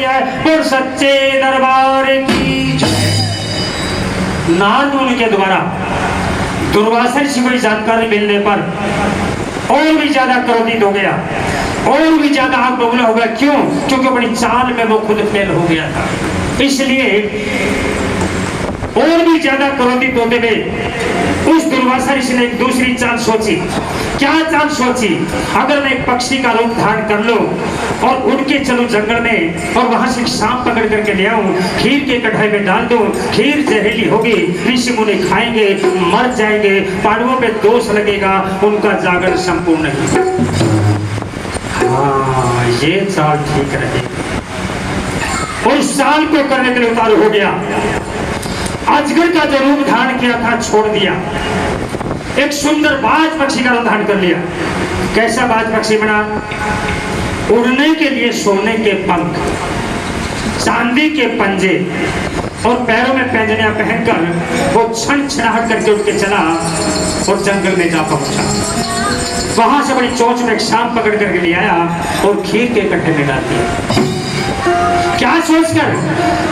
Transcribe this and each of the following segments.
है और सच्चे दरबार की जय। नारद मुनि के द्वारा दुर्वासा ऋषि को जानकारी मिलने पर और भी ज्यादा क्रोधित हो गया, और भी ज्यादा आग बबूला हो गया। क्यों? क्योंकि अपनी चाल में वो खुद फेल हो गया था। इसलिए और भी ज्यादा क्रोधित होते हुए उस दुर्वासा ऋषि ने एक दूसरी चाल सोची। क्या चाल सोची? अगर मैं एक पक्षी का रूप धारण कर लूं और उड़ के चलूं जंगल में और वहां से एक सांप पकड़ करके ले आऊं, खीर के कढ़ाई में डाल दूं, खीर जहरीली होगी, ऋषि मुनि खाएंगे, मर जाएंगे, पांडवों पे दोष लगेगा, उनका जागरण संपूर्ण नहीं। हाँ, ये चाल ठीक रहे। उस चाल को करने के लिए उतारू हो गया। अजगर का जो रूप धारण किया था छोड़ दिया, एक सुंदर बाज पक्षी का रूप धारण कर लिया। कैसा बाज पक्षी बना? उड़ने के लिए सोने के पंख, चांदी के पंजे और पैरों में पैंजनियां पहनकर वो क्षण छनाहट करके उठ के चला और जंगल में जा पहुंचा। वहां से बड़ी चोंच में एक सांप पकड़ करके ले आया और खीर के कट्टे में डाल दिया। क्या सोचकर?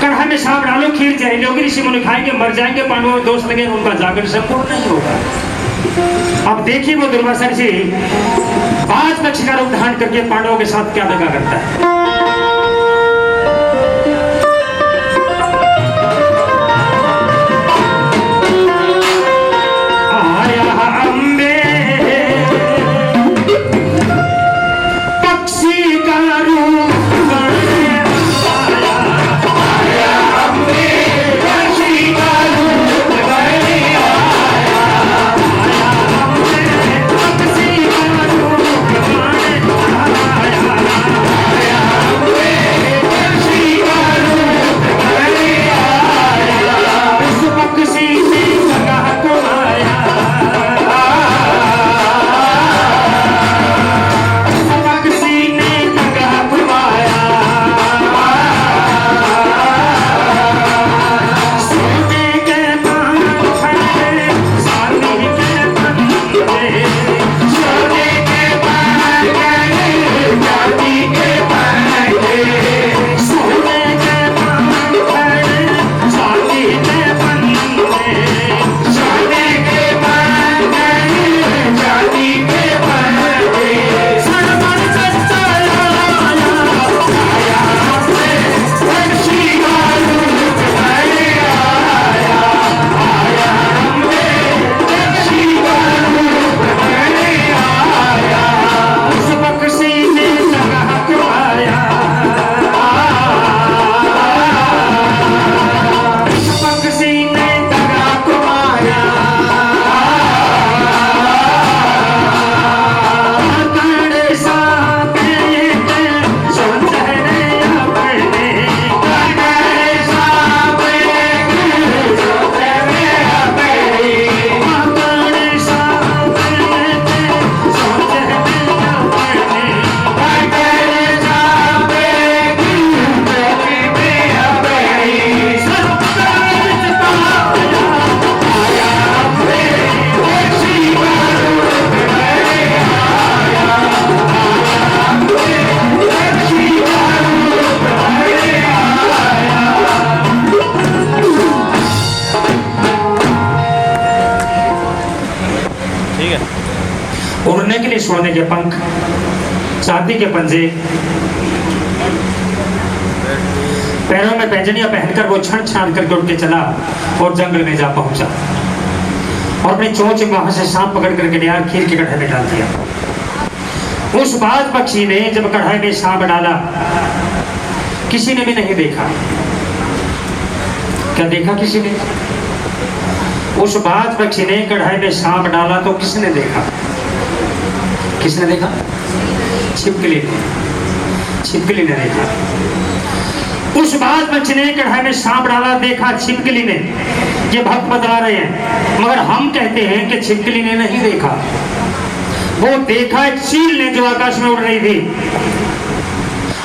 कढ़ाई में सांप डालो, खीर जहरीली होगी, ऋषि मुनि खाएंगे, मर जाएंगे, पांडवों में दोष लगेगा, उनका जागरण संपूर्ण नहीं होगा। अब देखिए वो दुर्वासा ऋषि बाज पक्षी का रूप धारण करके पांडवों के साथ क्या दगा करता है। उड़ने के लिए सोने के पंख, चांदी के पंजे, पैरों में पैंजनियां पहनकर वो छण छान करके उठ के चला और जंगल में जा पहुंचा और अपनी चोंच वहां से सांप पकड़ करके लिया, खीर के कढ़ाई में डाल दिया। उस बाज पक्षी ने जब कढ़ाई में सांप डाला, किसी ने भी नहीं देखा। क्या देखा किसी ने? उस बाज पक्षी ने कढ़ाई में सांप डाला तो किसने देखा? किसने देखा? छिपकली ने। छिपकली ने देखा। उस बाज पक्षी ने कढ़ाई में सांप डाला, देखा छिपकली ने। ये भक्त बता रहे हैं, मगर हम कहते हैं कि छिपकली ने नहीं देखा। वो देखा एक चील ने जो आकाश में उड़ रही थी।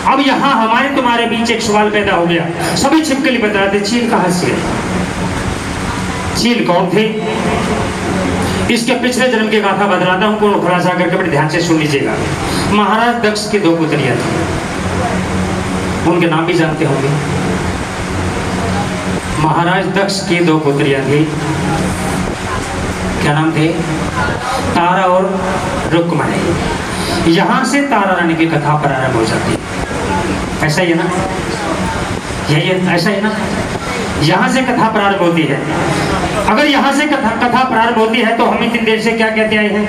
अब यहाँ हमारे तुम्हारे बीच एक सवाल पैदा हो गया। सभी छिपकली बता रहे थे, चील कहां से है? चील कौन थे? इसके पिछले जन्म की गाथा बतलाता हूं, पूर्ण खुलासा करके बड़े ध्यान से सुन लीजिएगा। महाराज दक्ष की दो पुत्रियां थी। उनके नाम भी जानते होंगे। महाराज दक्ष की 2 पुत्रियां थी, क्या नाम थे? तारा और रुक्मणी। यहां से तारा रानी की कथा प्रारंभ हो जाती है, ऐसा ही है ना? यही है, ऐसा ही ना? यहां से कथा प्रारंभ होती है। अगर यहां से कथा प्रारंभ होती है तो हम इतनी देर से क्या कहते आए हैं?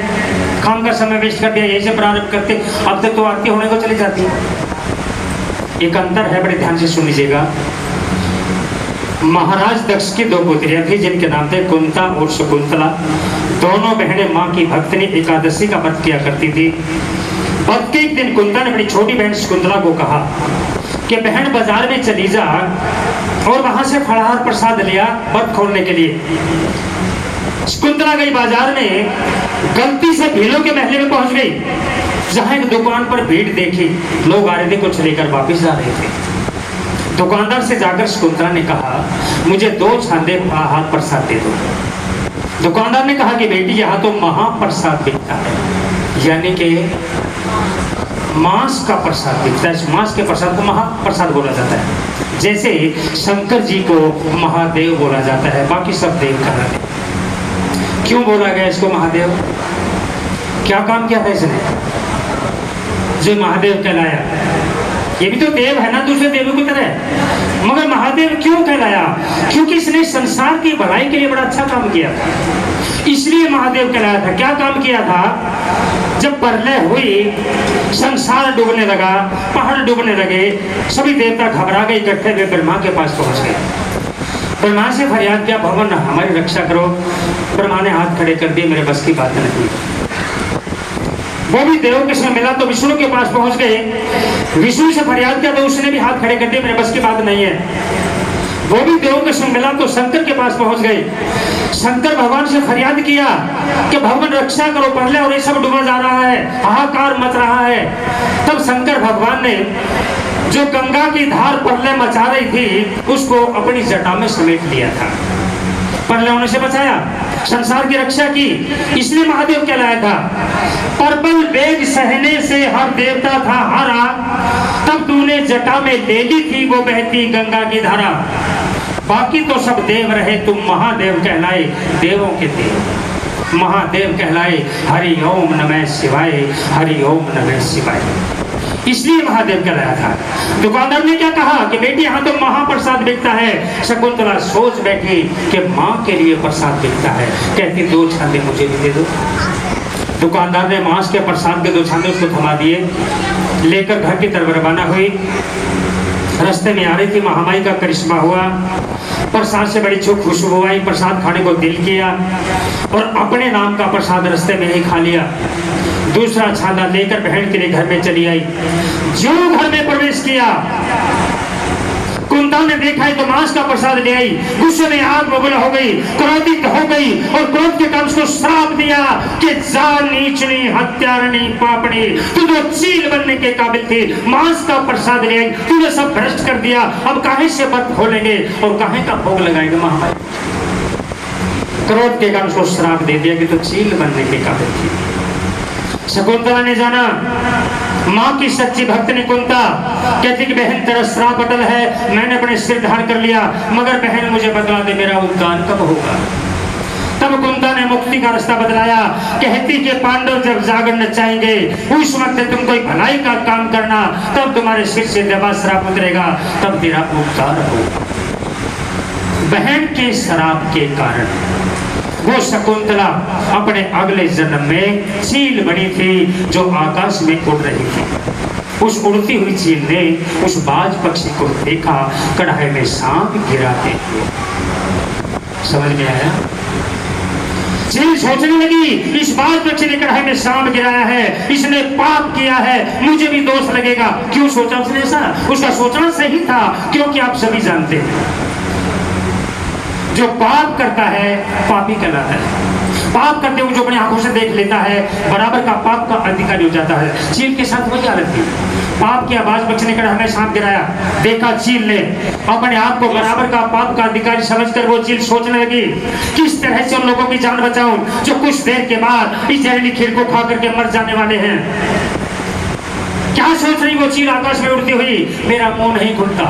काम का समय वेस्ट कर दिया, यही से प्रारंभ करते, अब तक तो आरती होने को चली जाती है। एक अंतर है, बड़े ध्यान से सुन लीजिएगा। महाराज दक्ष की 2 पुत्रियां थी जिनके नाम थे कुंता और शकुंतला। दोनों बहनें मां की भक्तनी एकादशी का व्रत किया करती थी। व्रत के एक दिन कुंता ने अपनी छोटी बहन शकुंतला को कहा कि बहन बाजार में चली जा और वहां से फलाहार प्रसाद लिया व्रत खोलने के लिए। शकुंतला गई बाजार में, गलती से भीलों के महल में पहुंच गई, जहां एक दुकान पर भीड़ देखी, लोग आ रहे थे, कुछ लेकर वापिस जा रहे थे। दुकानदार से जाकर शकुंतला ने कहा, मुझे 2 छांदे फलाहार प्रसाद दे दो। दुकानदार ने कहा कि बेटी यहाँ तो महाप्रसाद बिकता है, यानी कि मांस का प्रसाद बिकता है। मांस के प्रसाद को महाप्रसाद बोला जाता है, जैसे शंकर जी को महादेव बोला जाता है, बाकी सब देव कहलाते हैं। क्यों बोला गया इसको महादेव? क्या काम किया था इसने जो महादेव कहलाया? ये भी तो देव है ना, दूसरे देवों की तरह, मगर महादेव क्यों कहलाया? क्योंकि इसने संसार की भलाई के लिए बड़ा अच्छा काम किया था, इसलिए महादेव कहलाया था। क्या काम किया था? जब प्रलय हुई, संसार डूबने लगा, पहाड़ डूबने लगे, सभी देवता घबरा गए, इकट्ठे हुए ब्रह्मा के पास पहुंच गए। ब्रह्मा से फरियाद किया, भगवान हमारी रक्षा करो। ब्रह्मा ने हाथ खड़े कर दिए, मेरे बस की बात नहीं। वो भी देवों के संग मिला तो विष्णु के पास पहुंच गए। विष्णु से फरियाद किया तो उसने भी हाथ खड़े कर दिए, मेरे बस की बात नहीं है। वो भी देवों के संग मिला तो शंकर के पास पहुंच गए। शंकर भगवान से फरियाद किया कि भगवान रक्षा करो, पहले और ये सब डूबा जा रहा है, हाहाकार मच रहा है। तब शंकर भगवान ने जो गंगा की धार प्रलय मचा रही थी उसको अपनी जटा में समेट लिया था, प्रलय होने से बचाया, संसार की रक्षा की, इसलिए महादेव कहलाया था। प्रबल वेग सहने से हर देवता था हारा, तब तूने जटा में ले ली थी वो बहती गंगा की धारा। बाकी तो सब देव रहे, तुम महादेव कहलाए, देवों के देव महादेव कहलाए। हरि ओम नमः शिवाय, हरि ओम नमः शिवाय, इसलिए महादेव कहलाया था। दुकानदार ने क्या कहा कि बेटी यहाँ तो महाप्रसाद बिकता है। शकुंतला सोच बैठी कि माँ के लिए प्रसाद बिकता है, कहती 2 छांदे मुझे भी दे दो। दुकानदार ने मांस के प्रसाद के 2 छांदे उसको थमा दिए, लेकर घर की तरफ रवाना हुई। रास्ते में आ रही थी, महामाई का करिश्मा हुआ, प्रसाद से बड़ी खुशबू आई, प्रसाद खाने को दिल किया और अपने नाम का प्रसाद रास्ते में ही खा लिया। दूसरा छांदा लेकर बहन के लिए घर में चली आई। जो घर में प्रवेश किया, कुंता ने देखा है तो मांस का प्रसाद ले आई, गुस्से में आग बबूला हो गई, क्रोधित हो गई और क्रोध के काम को श्राप दिया कि जा नीचनी हत्यारनी पापड़ी, तू तो चील बनने के काबिल थी, मांस का प्रसाद ले आई, तूने सब भ्रष्ट कर दिया, अब काहे से व्रत खोलेंगे और काहे का भोग लगाएंगे महामाई। क्रोध के काम को श्राप दे दिया कि तू चील बनने के काबिल थी। शकुंतला ने जाना, माँ की सच्ची भक्त ने कुंता कहती कि बहन तेरा श्राप अटल है, मैंने अपने सिर धारण कर लिया, मगर बहन मुझे बतला दे मेरा उद्धार कब होगा। तब कुंता ने मुक्ति का रास्ता बतलाया, कहती कि पांडव जब जागर नचाएंगे उस वक्त तुम कोई भलाई का काम करना, तब तुम्हारे सिर से देवा श्राप उतरेगा, तब तेरा उद्धार होगा। बहन के श्राप के कारण वो शकुंतला अपने अगले जन्म में चील बनी थी जो आकाश में उड़ रही थी। उस उड़ती हुई चील ने उस बाज पक्षी को देखा, कढ़ाई में सांप गिराते हुए। समझ में आया? चील सोचने लगी, इस बाज पक्षी ने कढ़ाई में सांप गिराया है, इसने पाप किया है, मुझे भी दोष लगेगा। क्यों सोचा उसने ऐसा? उसका सोचना सही था, क्योंकि आप सभी जानते हैं जो पाप करता है पापी कहलाता है। पाप करते हुए जो अपनी आंखों से देख लेता है बराबर का पाप का अधिकारी हो जाता है। चील के साथ वही हालत थी। पाप किया, बाज पक्षी ने कढ़ाई में सांप गिराया, देखा चील ने, अपने आप को बराबर का पाप का अधिकारी समझकर वो चील सोचने लगी किस तरह से उन लोगों की जान बचाऊं जो कुछ देर के बाद इस जहरीली खीर को खा करके मर जाने वाले हैं। क्या सोच रही वो चील आकाश में उड़ती हुई? मेरा मुंह नहीं खुलता,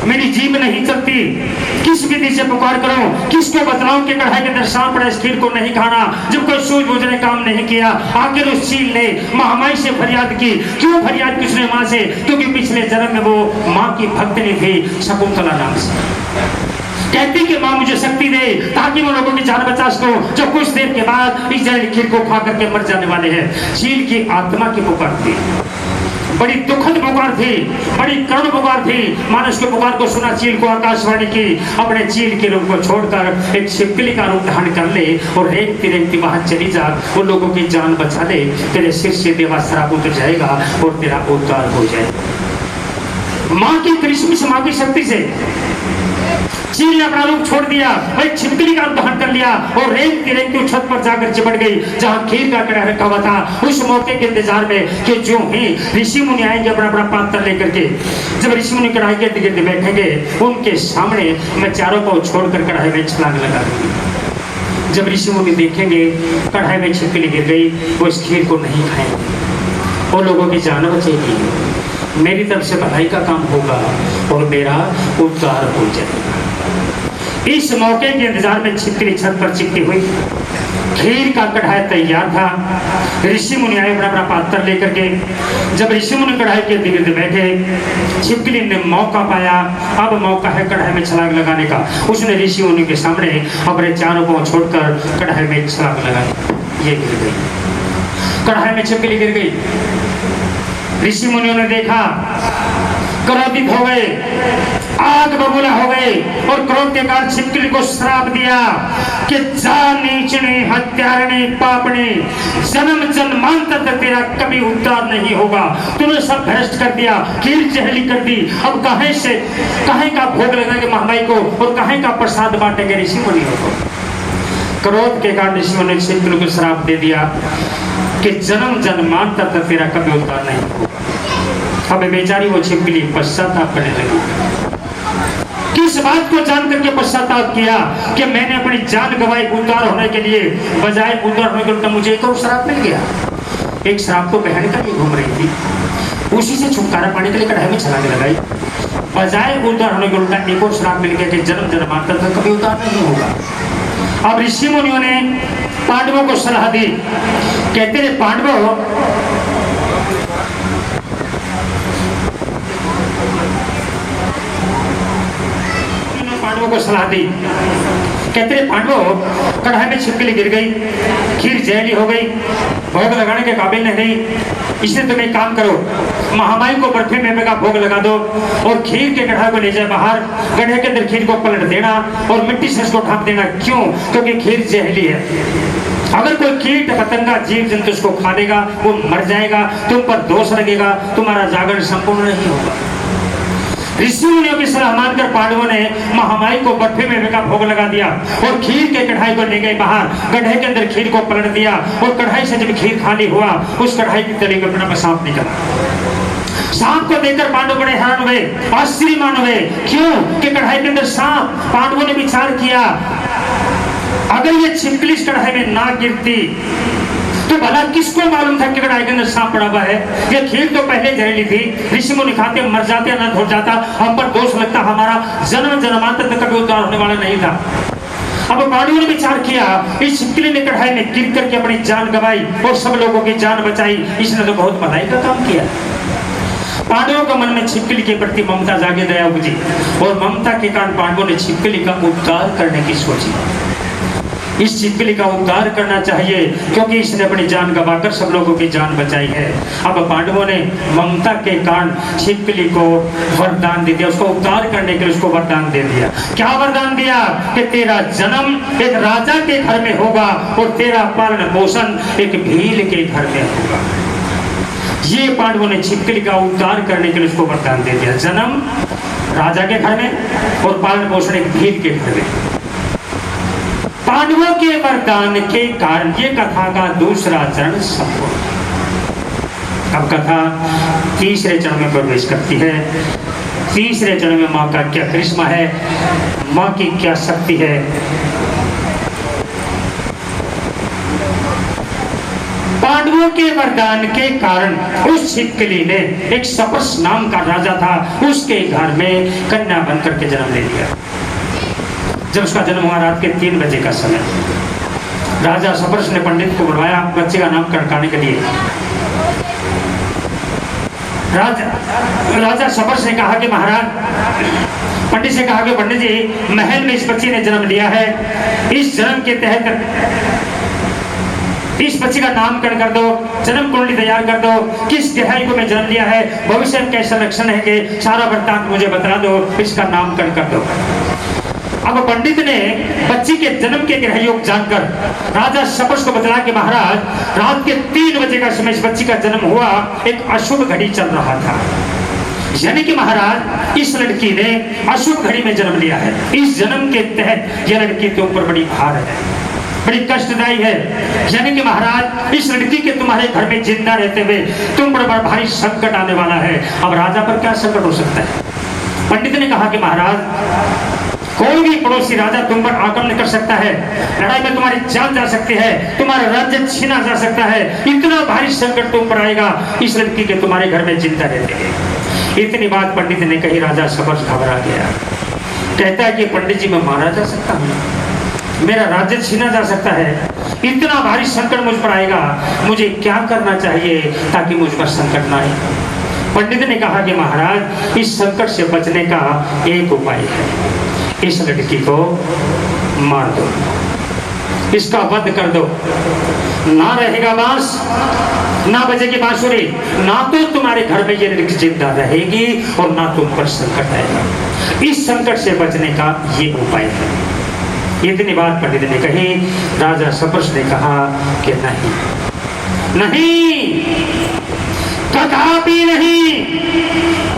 मेरी जीभ नहीं चलती, किस विधि से पुकार करूं, किसको बतलाऊं कि कढ़ाई के अंदर सांप पड़ा, इस खीर को नहीं खाना, जब कोई सूझबूझ ने काम नहीं किया। आखिर उस चील ने महामाई से फरियाद की। क्यों फरियाद की उसने माँ से? क्योंकि पिछले जन्म में वो माँ की भक्तनी थी, शकुंतला नाम से। कहती कि माँ मुझे शक्ति दे ताकि मैं लोगों की जान बचा सकूं जो कुछ देर के बाद इस जहरीली खीर को खा करके मर जाने वाले हैं। चील की आत्मा की पुकार थी, बड़ी दुखद पुकार थी, बड़ी करुण पुकार थी। मानुष के पुकार को सुना चील को आकाशवाणी की, अपने चील के रूप को छोड़कर एक छिपकली का रूप धारण कर ले और रेंगती रेंगती वहां चली जा, उन लोगों की जान बचा ले। तेरे सिर से देवा श्राप उतर जाएगा और तेरा उद्धार हो जाएगा। माँ की क्रिसमस, माँ की शक्ति से चील ने अपना रूप छोड़ दिया, वही छिपकली का रूप धारण कर लिया और रेंगती रेंगती छत पर जाकर चिपट गई जहां खीर का कढ़ाई रखा हुआ था। उस मौके के इंतजार में कि जो ही ऋषि मुनि आएंगे अपना अपना पात्र लेकर के, जब ऋषि मुनि कढ़ाई के इर्द गिर्द बैठेंगे, उनके सामने मैं चारों को छोड़कर कढ़ाई में छलांग लगा दूंगी। जब ऋषि मुनि देखेंगे कढ़ाई में छिपकली गिर गई, वो इस खीर को नहीं खाएंगे और लोगों की जान बचेगी, मेरी तरफ से भलाई का काम होगा और मेरा उद्धार हो जाएगा। इस मौके के इंतजार में छिपकली छत पर चिपकी हुई, खीर का कढ़ाई तैयार था। ऋषि मुनि आए अपना अपना पात्र लेकर के। जब ऋषि मुनि कढ़ाई के इर्द गिर्द बैठे, छिपकली ने मौका पाया, अब मौका है कढ़ाई में छलांग लगाने का। उसने ऋषि मुनि के सामने अपने चारों पांव छोड़कर कढ़ाई में छलांग लगाई। ये गिर गई, कढ़ाई में छिपकली गिर गई। ऋषि मुनियों ने देखा, क्रोधित हो गए, आग बबूला हो गए और क्रोध के कारण छिपकली को श्राप दिया कि जा नीचनी, हत्यारणी, पापनी, जन्म जन्मांतर तक तेरा कभी उद्धार नहीं होगा। तूने सब भ्रष्ट कर दिया, खीर जहली कर दी, अब कहीं का भोग लगाएंगे महामाई को और कहीं का प्रसाद बांटेंगे ऋषि मुनियों को। क्रोध के कारण ऋषि मुनि ने छिपकली को श्राप दे दिया कि जन्म जन्मांतर तक तेरा कभी उद्धार नहीं होगा। अब बेचारी वो छिपकली पश्चाताप करने लगी। किस बात को जान करके पश्चाताप किया कि मैंने अपनी जान गंवाई उद्धार होने के लिए, बजाय उद्धार होने के उल्टा मुझे एक और श्राप मिल गया। एक श्राप तो बहन का ही घूम रही थी, उसी से छुटकारा पाने के लिए कढ़ाई में छलांग लगाई, बजाय उद्धार होने के उल्टा एक और श्राप मिल गया कि जन्म जन्मांतर तक कभी उद्धार नहीं होगा। अब ऋषि मुनियों ने पांडवों को सलाह दी, कहते थे पांडवों, को सलाह दी, कहते थे पांडवों, कढ़ाई में छिपकली गिर गई, खीर जहरी हो गई, भोग लगाने के काबिल नहीं, इसलिए तुम एक काम करो, महामाई को बर्फी मेवे का भोग लगा दो और खीर के कढ़ाई को ले जाए बाहर, गड्ढे के अंदर खीर को पलट देना और मिट्टी से उसको ढक देना। क्यों? क्योंकि खीर जहरीली है। अगर कोई कीट पतंगा जीव जंतु उसको खा लेगा, वो मर जाएगा, तुम पर दोष लगेगा, तुम्हारा जागरण संपूर्ण नहीं होगा। ऋषि मुनियों की सलाह मानकर पांडवों ने महामाई को बर्फी मेवे का भोग लगा दिया और खीर के कढ़ाई को ले गए बाहर, गड्ढे के अंदर खीर को पलट दिया और कढ़ाई से जब खीर खाली हुआ, उस कढ़ाई की तली में अपना सांप निकला। सांप को देखकर पांडव बड़े हैरान हुए, आश्चर्यमान हुए। क्यों? कि कढ़ाई के अंदर सांप। पांडवों ने विचार किया, अगर ये छिपकली इस कढ़ाई में ना गिरती तो भला किसको मालूम था कि कढ़ाई के अंदर सांप पड़ा हुआ है? ये खीर तो पहले जहरीली थी, ऋषि मुनि खाते मर जाते, अनंत हो जाता, हम पर दोष लगता, हमारा जन्म जन्मांतर तक कभी उद्धार होने वाला नहीं था। अब पांडवों ने विचार किया, इस छिपकली ने कढ़ाई में गिर करके अपनी जान गंवाई और सब लोगों की जान बचाई, इसने तो बहुत भलाई का काम किया। पांडवों का मन में छिपकली के प्रति ममता जागे, दया उपजी और ममता के कारण पांडवों ने छिपकली का उद्धार करने की सोची। इस छिपकली का उद्धार करना चाहिए क्योंकि इसने अपनी जान गंवाकर सब लोगों की जान बचाई है। अब पांडवों ने ममता के कारण छिपकली को वरदान दे दिया, उसको उद्धार करने के लिए उसको वरदान दे दिया। क्या वरदान दिया? कि तेरा जन्म एक राजा के घर में होगा और तेरा पालन पोषण एक भील के घर में होगा। ये पांडवों ने छिपकली का उद्धार करने के लिए उसको वरदान दे दिया, जन्म राजा के घर में और पालन पोषण एक भील के घर में। पांडवों के वरदान के कारण ये कथा का दूसरा चरण संपूर्ण। अब कथा तीसरे चरण में प्रवेश करती है। तीसरे चरण में माँ का क्या करिश्मा है, माँ की क्या शक्ति है। पांडवों के वरदान के कारण उस छिपकली ने, एक सपस नाम का राजा था, उसके घर में कन्या बनकर के जन्म ले लिया। जब उसका जन्म हुआ रात के 3 बजे का समय, राजा सपस ने पंडित को बुलवाया बच्चे का नामकरण करने के लिए। राजा सपस ने कहा कि महाराज, पंडित से कहा कि पंडित जी, महल में इस बच्चे ने जन्म लिया है, इस जन्म के तहत इस बच्चे का नामकरण कर दो, जन्म कुंडली तैयार कर दो, किस गहराई को मैं जन्म लिया है, भविष्य में कैसा लक्षण है कि सारा वृत्तांत मुझे बता दो, इसका नामकरण कर दो। अब पंडित ने बच्ची के जन्म के ग्रह योग जानकर राजा सपस को बतलाया कि महाराज, रात के 3 बजे का समय इस बच्ची का जन्म हुआ, एक अशुभ घड़ी चल रहा था। यानी कि महाराज, इस लड़की ने अशुभ घड़ी में जन्म लिया है। इस जन्म के तहत यह लड़की के ऊपर बड़ी भार है, बड़ी कष्टदायी है। यानी कि महाराज, इस लड़की के तुम्हारे घर में जिंदा रहते हुए तुम पर बड़ा भारी संकट आने वाला है। अब राजा पर क्या संकट हो सकता है? पंडित ने कहा कि महाराज, कोई भी पड़ोसी राजा तुम पर आक्रमण कर सकता है, लड़ाई में तुम्हारी जान जा सकती है, तुम्हारा राज्य छीना जा सकता है, इतना भारी संकट तुम पर आएगा इस लड़की के तुम्हारे घर में जिंदा रहते हैं। इतनी बात पंडित ने कही, राजा सपस घबरा गया। कहता है कि पंडित जी, मैं मारा जा सकता हूँ, मेरा राज्य छीना जा सकता है, इतना भारी संकट मुझ पर आएगा, मुझे क्या करना चाहिए ताकि मुझ पर संकट ना आए? पंडित ने कहा कि महाराज, इस संकट से बचने का एक उपाय है, इस लड़की को मार दो, इसका वध कर दो। ना रहेगा बांस, ना बजेगी बांसुरी, ना तो तुम्हारे घर में ये लड़की जिंदा रहेगी और ना तुम पर संकट आएगा। इस संकट से बचने का ये उपाय है। इतनी बात पंडित ने कही। राजा सपस ने कहा कि नहीं, नहीं, कदापि नहीं,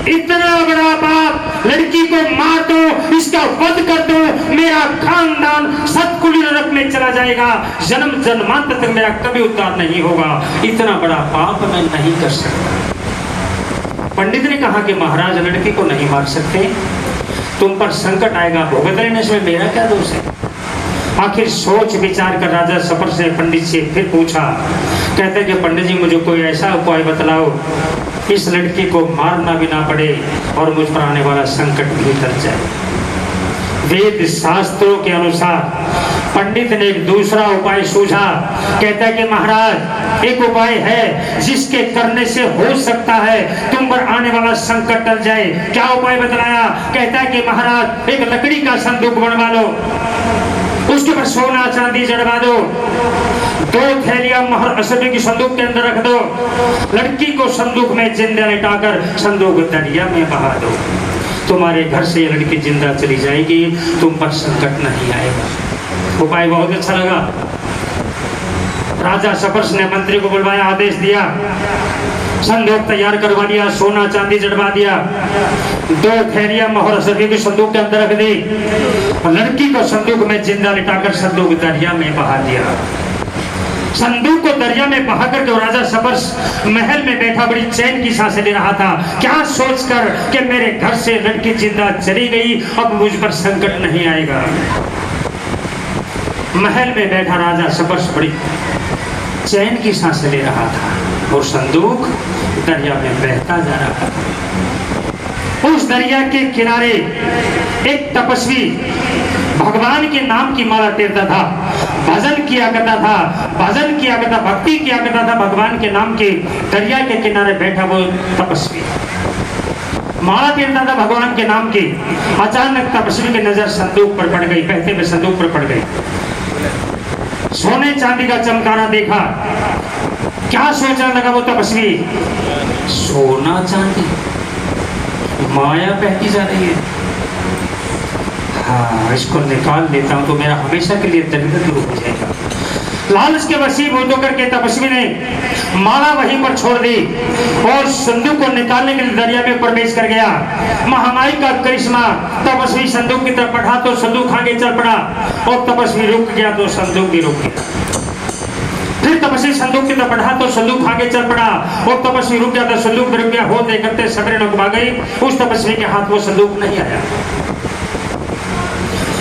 इतना बड़ा पाप, लड़की को मार दो, इसका वध कर दो, मेरा खानदान सतकुली नरक में चला जाएगा, जन्म जन्मांतर तक मेरा कभी उद्धार नहीं होगा, इतना बड़ा पाप मैं नहीं कर सकता। पंडित ने कहा कि महाराज, लड़की को नहीं मार सकते, तुम पर संकट आएगा, भुगत लेने से मेरा क्या दोष है? आखिर सोच विचार कर राजा सपस ने पंडित से फिर पूछा। कहते कि पंडित जी, मुझे कोई ऐसा उपाय बतलाओ, इस लड़की को मारना भी ना पड़े और मुझ पर आने वाला संकट भी टल जाए। वेद शास्त्रों के अनुसार पंडित ने एक दूसरा उपाय सूझा। कहता है कि महाराज, एक उपाय है जिसके करने से हो सकता है तुम पर आने वाला संकट टल जाए। क्या उपाय बतलाया? कहता है कि महाराज, एक लकड़ी का संदूक बनवा लो, उसके ऊपर सोना चांदी जड़वा दो, 2 थैलियां महर असबे की संदूक के अंदर रख दो, लड़की को संदूक में जिंदा लिटाकर संदूक दरिया में बहा दो, तुम्हारे घर से ये लड़की जिंदा चली जाएगी, तुम पर संकट नहीं आएगा। उपाय बहुत अच्छा लगा। राजा सपस ने मंत्री को बुलवाया, आदेश दिया, संदूक तैयार करवा दिया, सोना चांदी जड़वा दिया, 2 थैलियां मोहर सभी की संदूक के अंदर रख दी, लड़की को संदूक में जिंदा लिटाकर संदूक दरिया में बहा दिया। संदूक को दरिया में बहाकर के राजा सपस महल में बैठा बड़ी चैन की सांसें ले रहा था। क्या सोचकर कि मेरे घर से लड़की जिंदा चली गई, अब मुझ पर संकट नहीं आएगा। महल में बैठा राजा सपस बड़ी चैन की सांसें ले रहा था और संदूक दरिया में बहता जा रहा था। उस दरिया के किनारे एक तपस्वी भगवान के नाम की माला टेरता था, भजन किया करता था, भक्ति किया करता था। भगवान के नाम के दरिया के किनारे बैठा वो तपस्वी माला टेरता था भगवान के नाम की। अचानक तपस्वी की नजर संदूक पर पड़ गई, बहते हुए संदूक पर पड़ गई। सोने चांदी का चमकाना देखा। क्या सोचने लगा वो तपस्वी? सोना चांदी, माया बहती जा रही है, हाँ, इसको निकाल लेता हूं तो मेरा हमेशा के लिए दरिद्र दूर हो जाएगा। लालच के वशीभूत होकर के तपस्वी ने माला वहीं पर छोड़ दी और संदूक को निकालने के लिए दरिया में प्रवेश कर गया। महामाई का करिश्मा, तपस्वी संदूक की तरफ बढ़ा तो संदूक आगे चल पड़ा और तपस्वी रुक गया तो संदूक भी रुक गया। फिर तपस्वी संदूक की तरफ बढ़ा तो संदूक आगे चल पड़ा और तपस्वी रुक गया तो संदूक भी रुक गया। होते करते सवेरे लोग आ गई, उस तपस्वी के हाथ वो संदूक नहीं आया।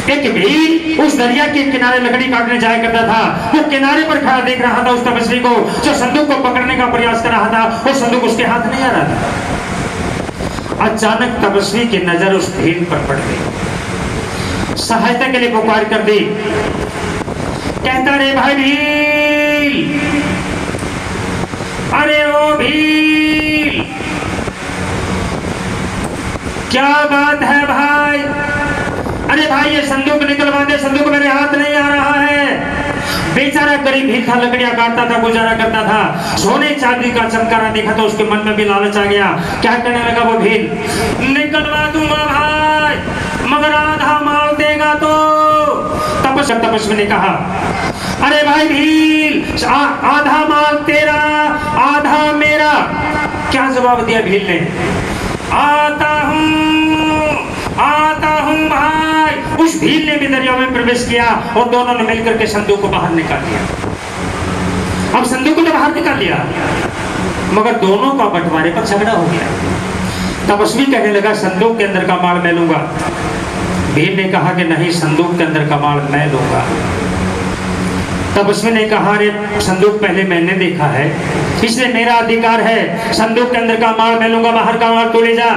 एक भील उस दरिया के किनारे लकड़ी काटने जाया करता था। वो किनारे पर खड़ा देख रहा था उस तपस्वी को जो संदूक को पकड़ने का प्रयास कर रहा था। वो संदूक उसके हाथ नहीं आ रहा था। अचानक तपस्वी की नजर उस भील पर पड़ गई। सहायता के लिए पुकार कर दी। कहता, रे भाई भील, अरे ओ भील, क्या बात है भाई? अरे भाई ये संदूक निकलवा दे, संदूक मेरे हाथ नहीं आ रहा है। बेचारा गरीब भील था, लकड़ियां काटता था, गुजारा करता था। सोने चांदी का चमकारा देखा तो उसके मन में भी लालच आ गया। क्या करने लगा वो भील? निकलवा दूंगा भाई, मगर आधा माल देगा तो। तपस्वी ने कहा, अरे भाई भील, आधा माल तेरा, आधा मेरा। क्या जवाब दिया भील ने? आता हूं भाई। उस भील ने भी दरिया में प्रवेश किया और दोनों ने मिलकर के संदूक को बाहर निकाल लिया। अब संदूक को बाहर निकाल लिया, मगर दोनों का बंटवारे पर झगड़ा हो गया। तपस्वी कहने लगा, संदूक के अंदर का माल मैं लूंगा। भील ने कहा कि नहीं, संदूक के अंदर का माल मैं लूंगा। तपस्वी ने कहा, अरे संदूक पहले मैंने देखा है, इसलिए मेरा अधिकार है। संदूक के अंदर का माल मैं लूंगा, बाहर का माल तू ले जा।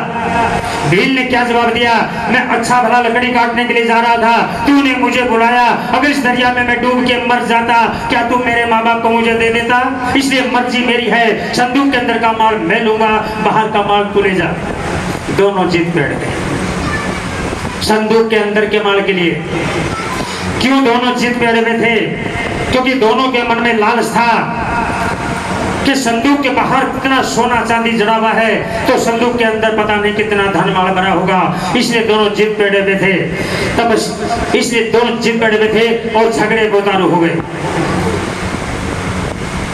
भील ने क्या जवाब दिया? मैं अच्छा भला लकड़ी काटने के लिए जा रहा था, तूने मुझे बुलाया। अगर इस दरिया में मैं डूब के मर जाता, क्या तू मेरे माँ बाप को मुझे दे देता? इसलिए मर्जी मेरी है, संदूक के अंदर का माल मैं लूंगा, बाहर का माल तू ले जा। दोनों जिद बैठ गए संदूक के अंदर के माल के लिए। क्यों दोनों जिद बैठे हुए थे? क्योंकि दोनों के मन में लालच था कि संदूक के बाहर कितना सोना चांदी जड़ा हुआ है, तो संदूक के अंदर पता नहीं कितना धन माल भरा होगा। इसलिए दोनों जिद बैठे हुए थे। तब इसलिए दोनों जिद बैठे हुए थे और झगड़े में उतारू हो गए।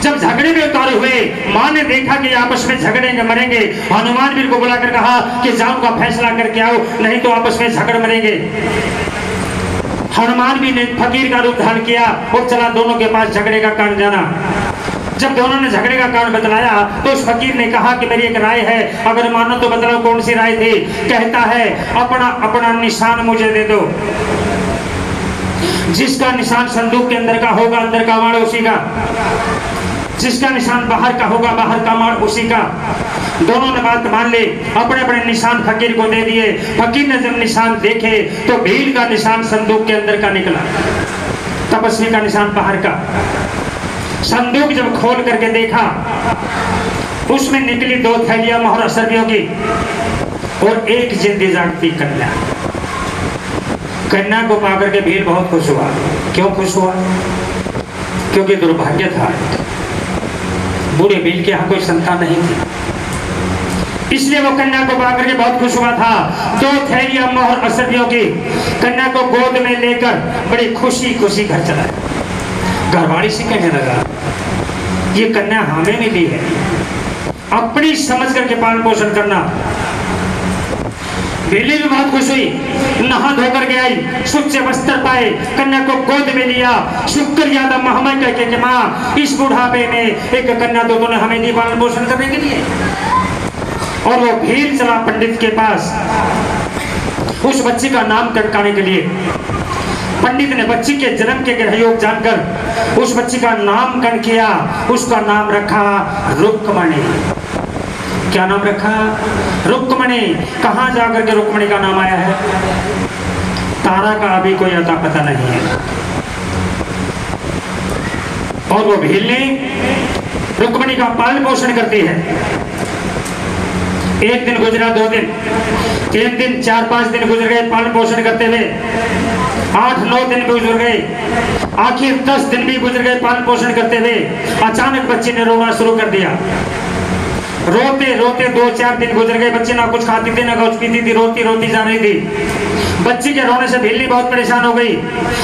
जब झगड़े में उतारू हुए, मां ने देखा कि आपस में झगड़ेंगे, मरेंगे। हनुमान वीर को बुलाकर कहा कि जाओ का फैसला करके आओ, नहीं तो आपस में झगड़ मरेंगे। हनुमान भी ने फकीर का रूप धारण किया और चला दोनों के पास झगड़े का कारण जाना। जब दोनों ने झगड़े का कारण बतलाया तो उस फकीर ने कहा कि मेरी एक राय है, अगर मानो तो बतलाओ कौन सी राय थी? कहता है, अपना अपना निशान मुझे दे दो। जिसका निशान संदूक के अंदर का होगा, अंदर का माल उसी का। जिसका निशान बाहर का होगा, बाहर का माल उसी का। दोनों ने बात मान ली, अपने अपने निशान फकीर को दे दिए। फकीर ने जब निशान देखे तो भील का निशान संदूक के अंदर का निकला, तपस्वी का निशान बाहर का। संदूक जब खोल करके देखा, उसमें निकली 2 थैलियां मोहर असरबियों की और एक जिंदी जागती कन्या। कन्या को पाकर के भील बहुत खुश हुआ। क्यों खुश हुआ? क्योंकि दुर्भाग्य था, बूढ़े भील के यहाँ कोई संतान नहीं थी, इसलिए वो कन्या को पाकर के बहुत खुश हुआ था। 2 थैलियां मोहर असरबियों की। कन्या को गोद में लेकर बड़ी खुशी खुशी घर चला। घरवाली से कहने लगा, ये कन्या हमें मिली है, अपनी समझ करके पालन पोषण करना। बेली भी बहुत खुश हुई, नहा धोकर के आई, सुख से वस्त्र पाए, कन्या को गोद में लिया। शुक्र याद महामय कह के माँ, इस बुढ़ापे में एक कन्या तो तूने हमें दी पालन पोषण करने के लिए। और वो भील चला पंडित के पास उस बच्ची का नाम कटकाने के लिए। पंडित ने बच्ची के जन्म के ग्रहयोग जानकर उस बच्ची का नामकरण किया। उसका नाम रखा रुक्मणी। क्या नाम रखा? रुक्मणी। कहां जाकर के रुक्मणी का नाम आया है? तारा का अभी कोई अता पता नहीं है। और वो भील ने रुक्मणी का पालन पोषण करती है। एक दिन गुजरा, 2 दिन, 3 दिन, 4-5 दिन गुजर गए पालन पोषण करते हुए। 8-9 दिन भी गुजर गए, आखिर 10 दिन भी गुजर गए पालन पोषण करते हुए। अचानक बच्ची ने रोना शुरू कर दिया। रोते रोते 2-4 दिन गुजर गए। बच्ची ना कुछ खाती थी ना कुछ पीती थी, रोती रोती जा रही थी। बच्ची के रोने से भीली बहुत परेशान हो गई,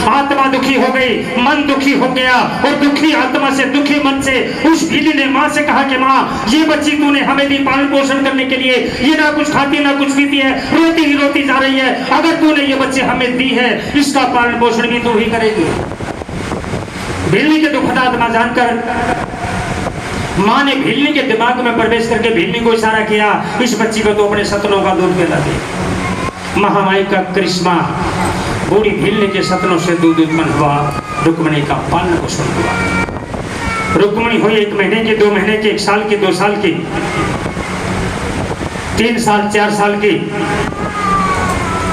आत्मा दुखी हो गई, मन दुखी हो गया। और दुखी आत्मा से, दुखी मन से उस भीली ने माँ से कहा कि माँ, ये बच्ची तूने हमें दी पालन पोषण करने के लिए, ये ना कुछ खाती ना कुछ पीती है, रोती ही रोती जा रही है। अगर तूने ये बच्ची हमें दी है, इसका पालन पोषण भी तू ही करेगी। भीली के दुखद आत्मा जानकर माँ ने भीलनी के दिमाग में प्रवेश करके भीलनी को इशारा किया, इस बच्ची को तो अपने सतनों का दूध पिला दे। महामाई का करिश्मा बूढ़ी भीलने के सतनों से दूध उत्पन्न हुआ, रुक्मणी का पालन पोषण हुआ। रुक्मणी हुई 1 महीने की, 2 महीने की, 1 साल की, 2 साल की, 3 साल, 4 साल की,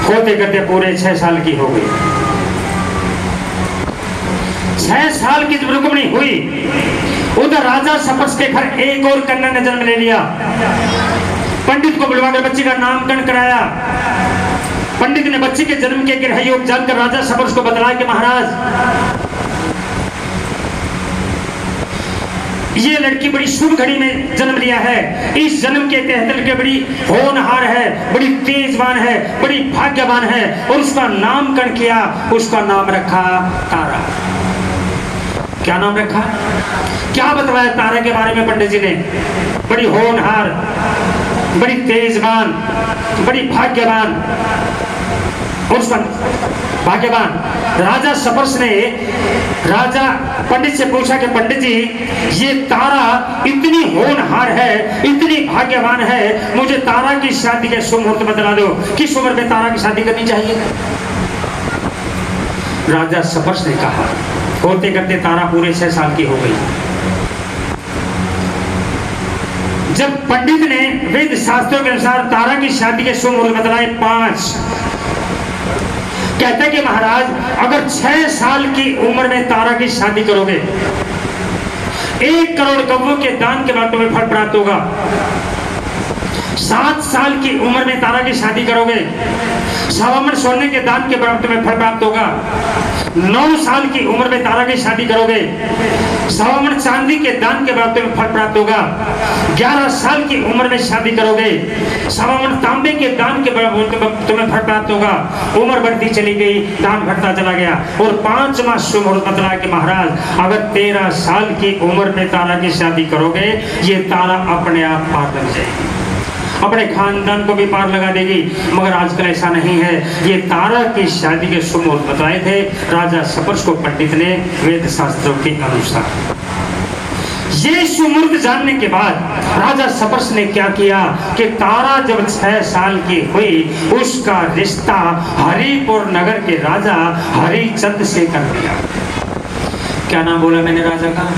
होते करते पूरे 6 साल की हो गई। 6 साल की जब रुक्मणी हुई, उधर राजा सपस के घर एक और कन्या ने जन्म ले लिया। पंडित को बुलवाकर बच्ची का नामकरण कराया। पंडित ने बच्ची के जन्म के ग्रह योग जानकर राजा सपस को बतलाया कि महाराज, ये लड़की बड़ी शुभ घड़ी में जन्म लिया है, इस जन्म के तहत लड़की बड़ी होनहार है, बड़ी तेजवान है, बड़ी भाग्यवान है, और उसका नामकरण किया। उसका नाम रखा तारा। क्या नाम रखा? क्या बतलाया तारा के बारे में पंडित जी ने? बड़ी होनहार, बड़ी तेजवान, बड़ी भाग्यवान, और उसका भाग्यवान। राजा सपस ने राजा पंडित से पूछा कि पंडित जी, ये तारा इतनी होनहार है, इतनी भाग्यवान है, मुझे तारा की शादी के शुभ मुहूर्त बतला दो, किस उम्र में तारा की शादी करनी चाहिए? राजा सपस ने कहा, होते करते तारा पूरे 6 साल की हो गई। जब पंडित ने वेद शास्त्रों के अनुसार तारा की शादी के शुभ मुहूर्त बतलाए 5, कहते कि महाराज, अगर 6 साल की उम्र में तारा की शादी करोगे, 1 करोड़ गौओं के दान के बाद तुम्हें फल प्राप्त होगा। 7 साल की उम्र में तारा की शादी करोगे, 1.25 मन सोने के दान के बाद तुम्हें फल प्राप्त होगा। 9 साल की उम्र में तारा की शादी करोगे, 1.25 मन चांदी के दान के बाद तुम्हें फल प्राप्त होगा। 11 साल की उम्र में शादी करोगे, 1.25 मन तांबे के दान के बाद तुम्हें फल प्राप्त होगा। उम्र बढ़ती चली गई, दान घटता चला गया, और 5वां शुभ मुहूर्त बतलाया कि महाराज, अगर 13 साल की उम्र में तारा की शादी करोगे, ये तारा अपने आप पार लग जाएगी, अपने खानदान को भी पार लगा देगी। मगर आजकल ऐसा नहीं है। ये तारा की शादी के शुभ मुहूर्त बताए थे राजा सपस को पंडित ने वेद शास्त्रों के अनुसार। ये शुभ मुहूर्त जानने के बाद राजा सपस ने क्या किया कि तारा जब 6 साल की हुई, उसका रिश्ता हरिपुर नगर के राजा हरिचंद से कर दिया। क्या नाम बोला मैंने राजा का?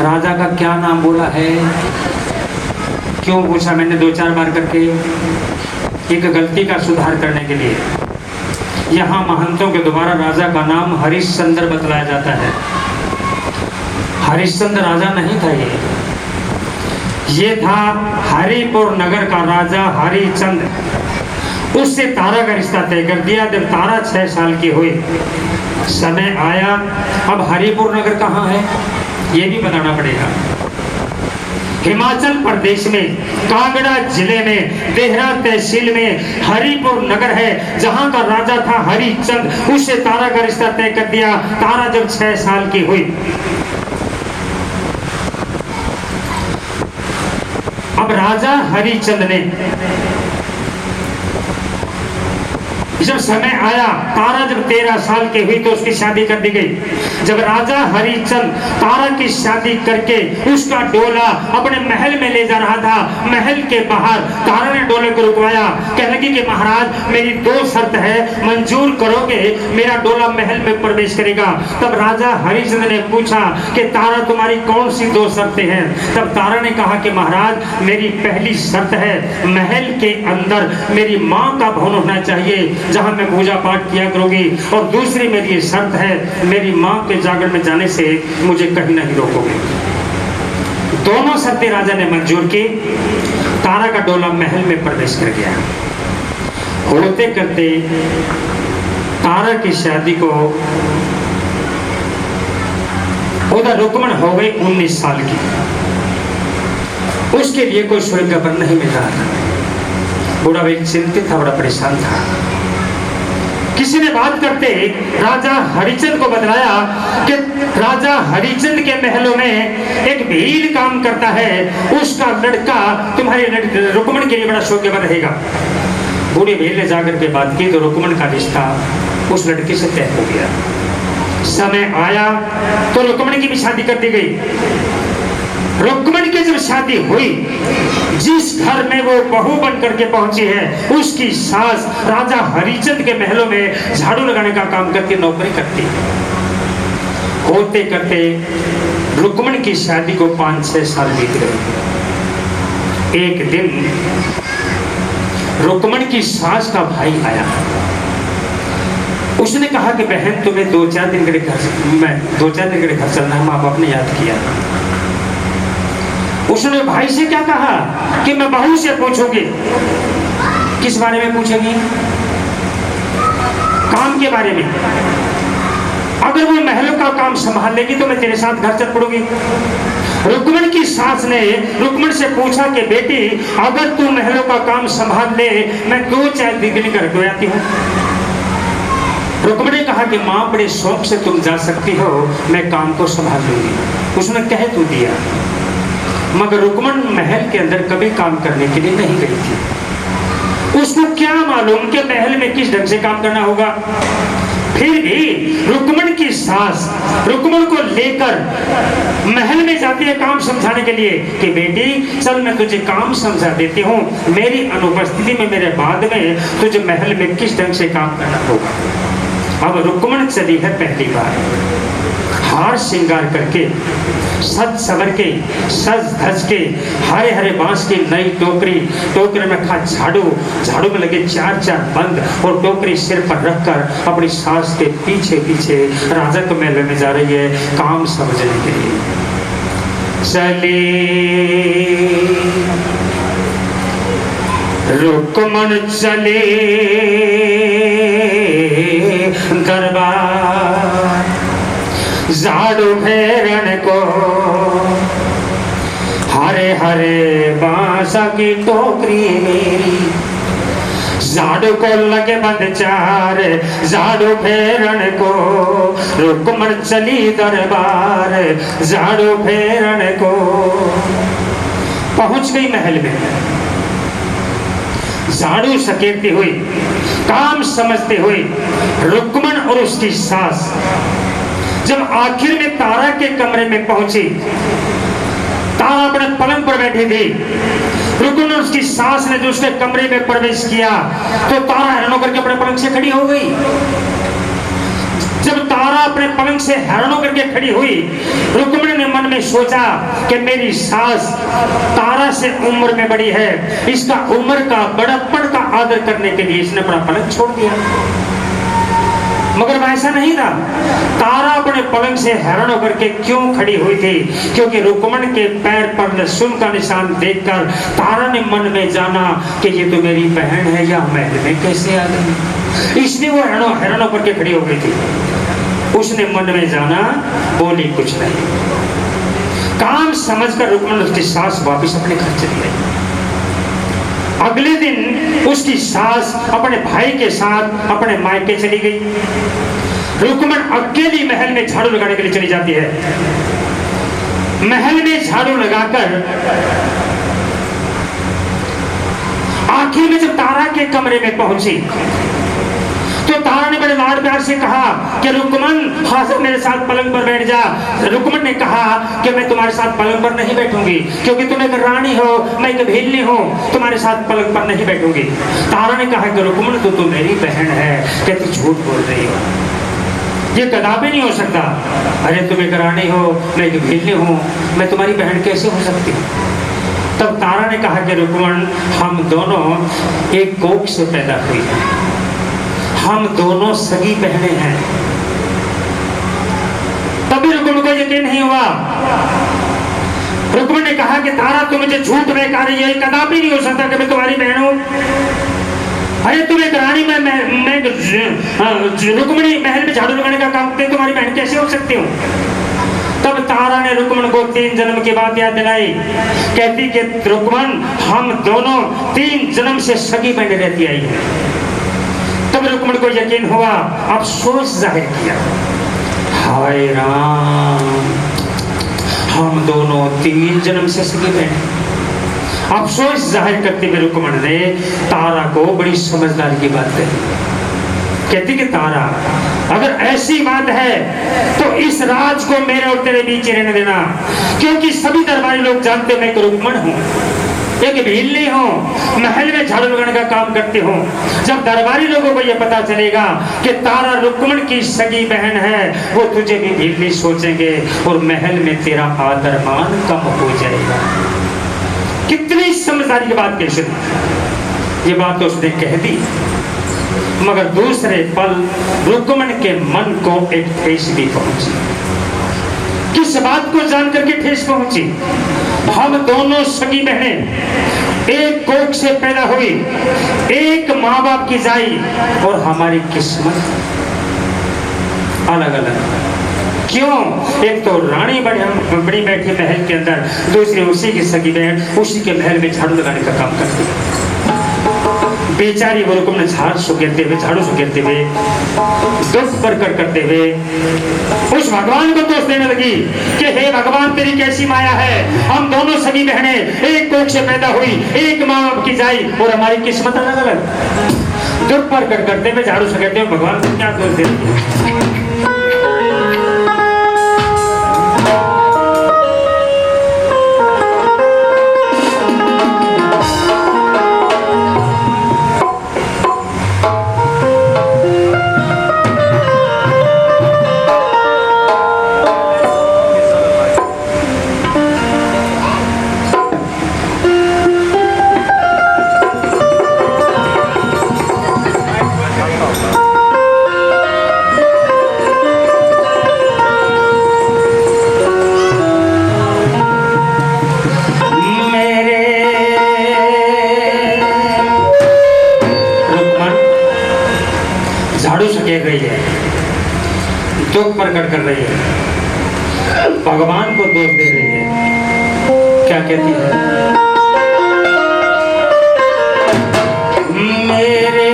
राजा का क्या नाम बोला है? क्यों पूछा मैंने 2-4 बार करके? एक गलती का सुधार करने के लिए। यहाँ महंतों के द्वारा राजा का नाम हरिश्चंद्र बतलाया जाता है। हरिश्चंद्र राजा नहीं था ये था हरिपुर नगर का राजा हरिचंद। उससे तारा का रिश्ता तय कर दिया। जब तारा 6 साल की हुई, समय आया, अब हरिपुर नगर कहाँ है ये भी बताना पड़ेगा। हिमाचल प्रदेश में कांगड़ा जिले में देहरा तहसील में हरिपुर नगर है, जहां का राजा था हरिचंद। उससे तारा का रिश्ता तय कर दिया। तारा जब 6 साल की हुई, अब राजा हरिचंद ने जब समय आया, तारा जब 13 साल की हुई तो उसकी शादी कर दी गई। जब राजा हरिचंद तारा की शादी करके उसका डोला अपने महल में ले जा रहा था, महल के बाहर तारा ने डोले को रुकवाया। कहने लगी कि महाराज, मेरी 2 शर्त है, मंजूर करोगे मेरा डोला महल में प्रवेश करेगा। तब राजा हरिचंद ने पूछा कि तारा, तुम्हारी कौन सी 2 शर्तें हैं? तब तारा ने कहा कि महाराज, मेरी पहली शर्त है, महल के अंदर मेरी माँ का भवन होना चाहिए जहां मैं पूजा पाठ किया करूंगी, और दूसरी मेरी ये शर्त है, मेरी माँ के जागरण में जाने से मुझे कहीं नहीं रोकोगे। दोनों शर्तें राजा ने मंजूर की। तारा का डोला महल में प्रवेश कर गया। होते करते तारा की शादी को उधर रुक्मण हो गई 19 साल की। उसके लिए कोई स्वर्गवर नहीं मिल रहा था। बूढ़ा भाई चिंतित था, बड़ा परेशान था। किसी ने बात करते राजा हरिचंद को बतलाया कि राजा हरिचंद के महलों में एक भील काम करता है, उसका लड़का तुम्हारे रुक्मण के लिए बड़ा शौकवर रहेगा। बूढ़े भील ने जाकर के बात की तो रुक्मण का रिश्ता उस लड़के से तय हो गया। समय आया तो रुक्मण की भी शादी कर दी गई। रुक्मणी की जब शादी हुई, जिस घर में वो बहू बन करके पहुंची है, उसकी सास राजा हरिचंद के महलों में झाड़ू लगाने का काम करके नौकरी करती है। होते करते रुक्मणी की शादी को 5-6 साल बीत गए। एक दिन रुक्मणी की सास का भाई आया। उसने कहा कि बहन तुम्हें 2-4 दिन के लिए घर चलना है, माँ बाप ने याद किया। उसने भाई से क्या कहा कि मैं बहू से पूछूंगी। किस बारे में पूछेगी? काम के बारे में। अगर वो महलों का काम संभाल लेगी तो मैं तेरे साथ घर चल पड़ूंगी। रुक्मणी की सास ने रुक्मणी से पूछा कि बेटी अगर तू महलों का काम संभाल ले, मैं 2-4 दिन के लिए घर को आती हूँ। रुक्मणी ने कहा कि माँ बड़े शौक से तुम जा सकती हो, मैं काम को संभाल लूंगी। उसने कह तो दिया, मगर रुक्मणी महल के अंदर कभी काम करने के लिए नहीं गई थी। उसको क्या मालूम कि महल में किस ढंग से काम करना होगा। फिर भी रुक्मणी की सास रुक्मणी को लेकर महल में जाती है काम समझाने के लिए कि बेटी चल मैं तुझे काम समझा देती हूँ, मेरी अनुपस्थिति में, मेरे बाद में तुझे महल में किस ढंग से काम करना होगा। अब रुक्मणी चली है पहली बार, हार श्रृंगार करके, सज सवर के, सज धज के, हरे हरे बांस की नई टोकरी में खा झाड़ू में लगे 4-4 बंद और टोकरी सिर पर रखकर अपनी सास के पीछे पीछे राजा के महल में जा रही है काम समझने के लिए। चली रुक्मणी चली दरबार, झाड़ू फेरन को, हरे हरे बांस की टोकरी मेरी, झाड़ू को लगे बंद 4, झाड़ू फेरन को, रुक्मणी चली दरबार, झाड़ू फेरन को। पहुंच गई महल में, झाड़ू सकेतती हुई, काम समझते हुए रुक्मणी और उसकी सास जब आखिर में तारा के कमरे में पहुंची, तारा अपने पलंग पर बैठी थी। रुक्मणी और उसकी सास ने जो उसके कमरे में प्रवेश किया तो तारा हैरान होकर के अपने पलंग से खड़ी हो गई। जब तारा अपने पलंग से हैरान होकर के खड़ी हुई, रुक्मणी ने मन में सोचा कि मेरी सास तारा से उम्र में बड़ी है, इसका उम्र का बड़प्पन का आदर करने के लिए इसने अपना पलंग छोड़ दिया। मगर ऐसा नहीं था। तारा अपने पलंग से हैरान होकर के क्यों खड़ी हुई थी? क्योंकि रुक्मणी के पैर पर लहसुन का निशान देखकर तारा ने मन में जाना कि ये तो मेरी बहन है, या महल में कैसे आ गई। इसलिए वो हैरान होकर के खड़ी हो गई थी। उसने मन में जाना, बोली कुछ नहीं। काम समझकर रुक्मणी उसकी सास वापिस अपने घर चली गई। अगले दिन उसकी सास अपने भाई के साथ अपने मायके चली गई। रुक्मणी अकेली महल में झाड़ू लगाने के लिए चली जाती है। महल में झाड़ू लगाकर आखिर में जब तारा के कमरे में पहुंची तो तारा ने बड़े लाड प्यार से कहा कि रुक्मणी हाजिर मेरे साथ पलंग पर बैठ जा। रुक्मणी ने कहा कि मैं तुम्हारे साथ पलंग पर नहीं बैठूंगी, क्योंकि तुम एक रानी हो, मैं एक भेलनी हूँ, तुम्हारे साथ पलंग पर नहीं बैठूंगी। तारा ने कहा कि रुक्मणी तो मेरी बहन है, क्या तू झूठ बोल रही हो? ये कदापि नहीं हो सकता। अरे तुम एक रानी हो, मैं एक भेलनी हूँ, मैं तुम्हारी बहन कैसे हो सकती हूँ? तब तारा ने कहा कि रुक्मणी हम दोनों एक कोख से पैदा हुई हैं, हम दोनों सगी बहनें हैं। तभी रुक्मणी को यकीन नहीं हुआ। रुक्मणी ने कहा कि तारा तुम मुझे झूठ में कह रही है, कदापि नहीं हो सकता कि मैं तुम्हारी बहन हूं। अरे तुम एक रानी मैं रुक्मणी महल में झाड़ू लगाने का काम करते, तुम्हारी बहन कैसे हो सकती हूँ? तब तारा ने रुक्मणी को 3 जन्म की बात याद दिलाई। कहती कि रुक्मणी हम दोनों 3 जन्म से सगी बहनें रहती आई है। तब रुक्मणी को यकीन हुआ, अफसोस जाहिर किया, हाय राम, हम दोनों 3 जन्म से सगी बहन। अफसोस जाहिर करते हुए रुक्मणी ने तारा को बड़ी समझदारी की बात कही। कहती कि तारा, अगर ऐसी बात है तो इस राज को मेरे और तेरे बीच रहने देना, क्योंकि सभी दरबारी लोग जानते मैं एक रुक्मण हूँ, एक भीलनी हूँ, महल में झाड़ू लगाने का काम करती हूँ। जब दरबारी लोगों को यह पता चलेगा कि तारा रुक्मण की सगी बहन है, वो तुझे भी भीलनी सोचेंगे और महल में तेरा आदर मान कम हो जाएगा। कितनी समझदारी की बात कही सुनी। ये बात तो उसने कह दी, मगर दूसरे पल रुक्मण के मन को एक ठेस भी पहुंची। किस बात को जानकर के ठेस पहुंची? हम दोनों सगी बहनें एक कोख से पैदा हुई, एक माँ बाप की जाई, और हमारी किस्मत अलग अलग। क्यों? एक तो रानी बड़ी बैठी महल के अंदर, दूसरी उसी की सगी बहन उसी के महल में झाड़ू लगाने का काम करती है। बेचारी वो रुक्मण झाड़ू सुखेरते हुए दुख प्रकट करते हुए उस भगवान को दोष देने लगी कि हे भगवान, तेरी कैसी माया है, हम दोनों सगी बहनें एक कोख से पैदा हुई, एक माँ बाप की जाई, और हमारी किस्मत अलग अलग। दुख प्रकट करते हुए झाड़ू सुखेरते हुए भगवान को क्या दोष देती? दुख प्रकट कर रही है, भगवान को दोष दे रही है। क्या कहती है? मेरे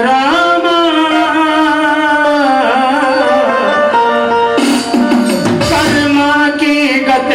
रामा कर्मा की गत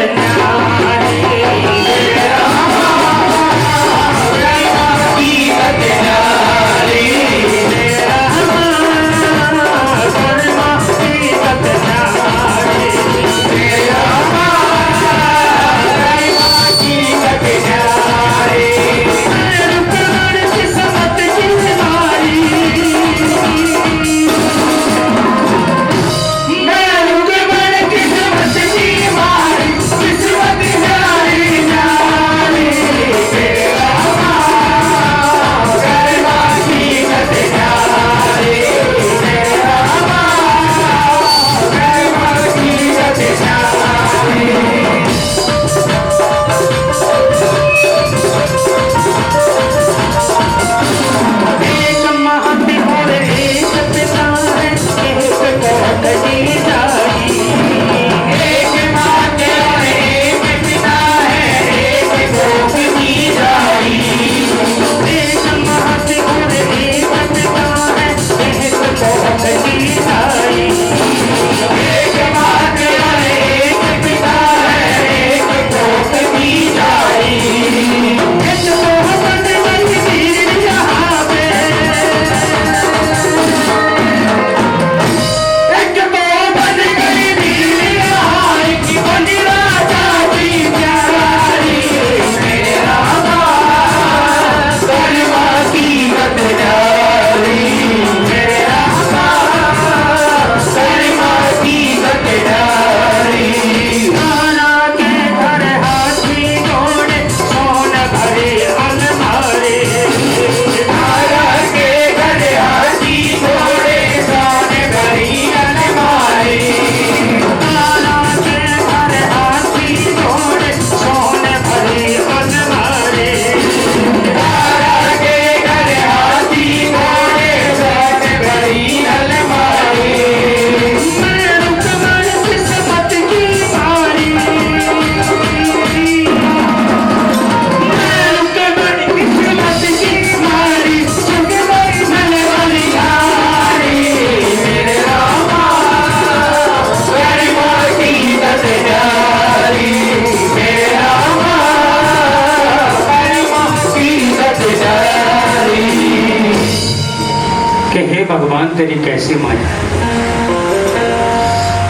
तेरी कैसी माया है।